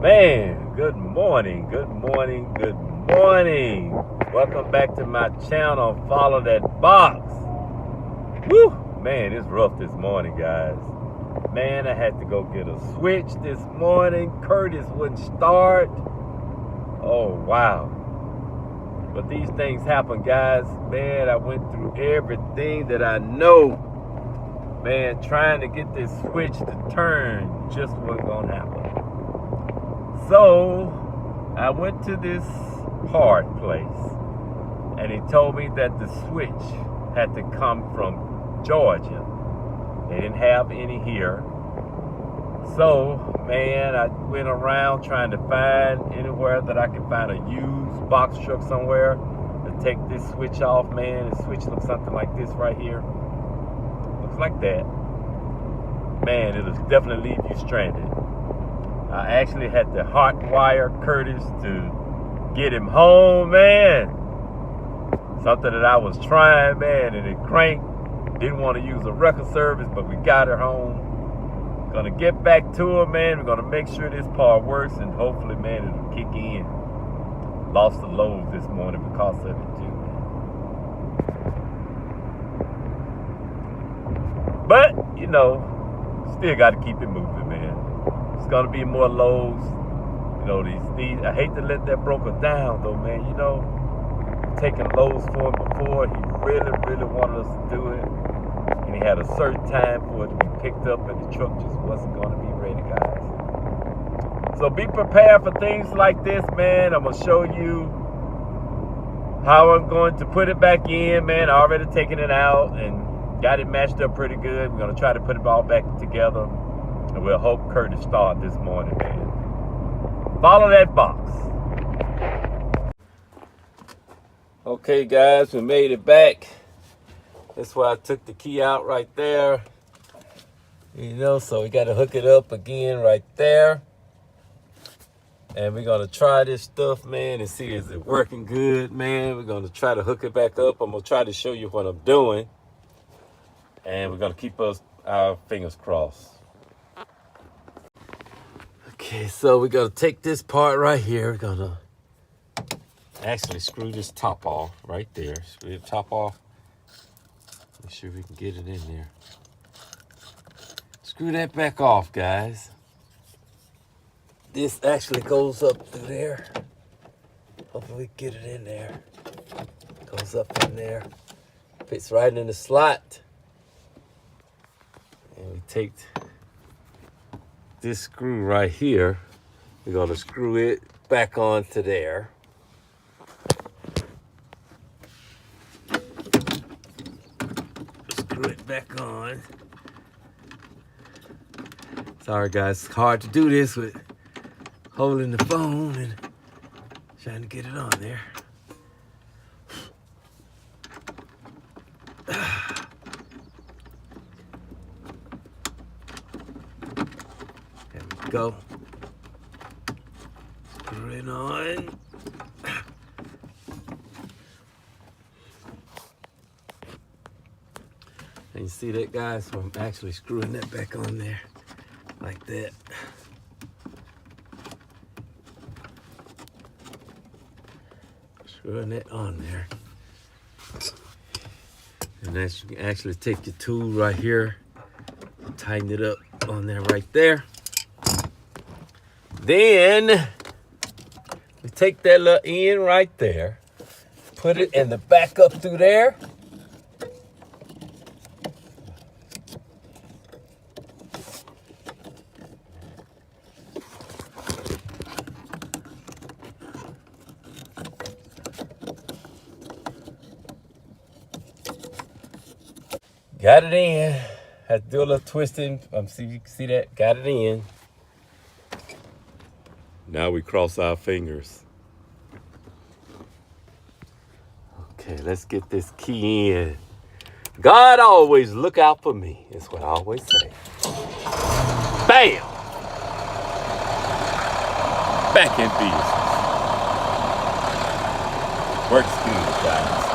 Man, good morning, good morning, good morning. Welcome back to my channel. Follow that box. Woo! Man, it's rough this morning, guys. Man, I had to go get a switch this morning. Curtis wouldn't start. Oh, wow. But these things happen, guys. Man, I went through everything that I know. Man, trying to get this switch to turn just wasn't gonna happen. So I went to this part place, and he told me that the switch had to come from Georgia. They didn't have any here. So, man, I went around trying to find anywhere that I could find a used box truck somewhere to take this switch off, man. The switch looks something like this right here. Looks like that. Man, it'll definitely leave you stranded. I actually had to hotwire Curtis to get him home, man. Something that I was trying, man, and it cranked. Didn't want to use a record service, but we got her home. Gonna get back to her, man. We're gonna make sure this part works, and hopefully, man, it'll kick in. Lost the load this morning because of it, too, man. But, you know, still got to keep it moving, man. It's gonna be more loads. You know, these I hate to let that broker down, though, man. You know, taking loads for him before. He really wanted us to do it, and he had a certain time for it to be picked up, and the truck just wasn't gonna be ready, guys. So be prepared for things like this, man. I'm gonna show you how I'm going to put it back in, man. I already taken it out and got it matched up pretty good. We're gonna try to put it all back together, and we'll hope Curtis start this morning, man. Follow that box. Okay, guys, we made it back. That's why I took the key out right there. You know, so we got to hook it up again right there. And we're going to try this stuff, man, and see is it working good, man. We're going to try to hook it back up. I'm going to try to show you what I'm doing. And we're going to keep our fingers crossed. Okay, so we're going to take this part right here. We're going to actually screw this top off right there. Screw the top off. Make sure we can get it in there. Screw that back off, guys. This actually goes up through there. Hopefully we get it in there. Goes up in there. Fits right in the slot. And we take this screw right here. We're gonna screw it back onto there. Screw it back on. Sorry guys, it's hard to do this with holding the phone and trying to get it on there. There we go. Screw it on. And you see that, guys? So I'm actually screwing that back on there like that. Screwing it on there. And then you can actually take your tool right here and tighten it up on there right there. Then we take that little end right there, put it in the back up through there. Got it in. Had to do a little twisting. See, you can see that. Got it in. Now we cross our fingers. Okay, let's get this key in. God always look out for me. That's what I always say. Bam! Back in business. Works good, guys.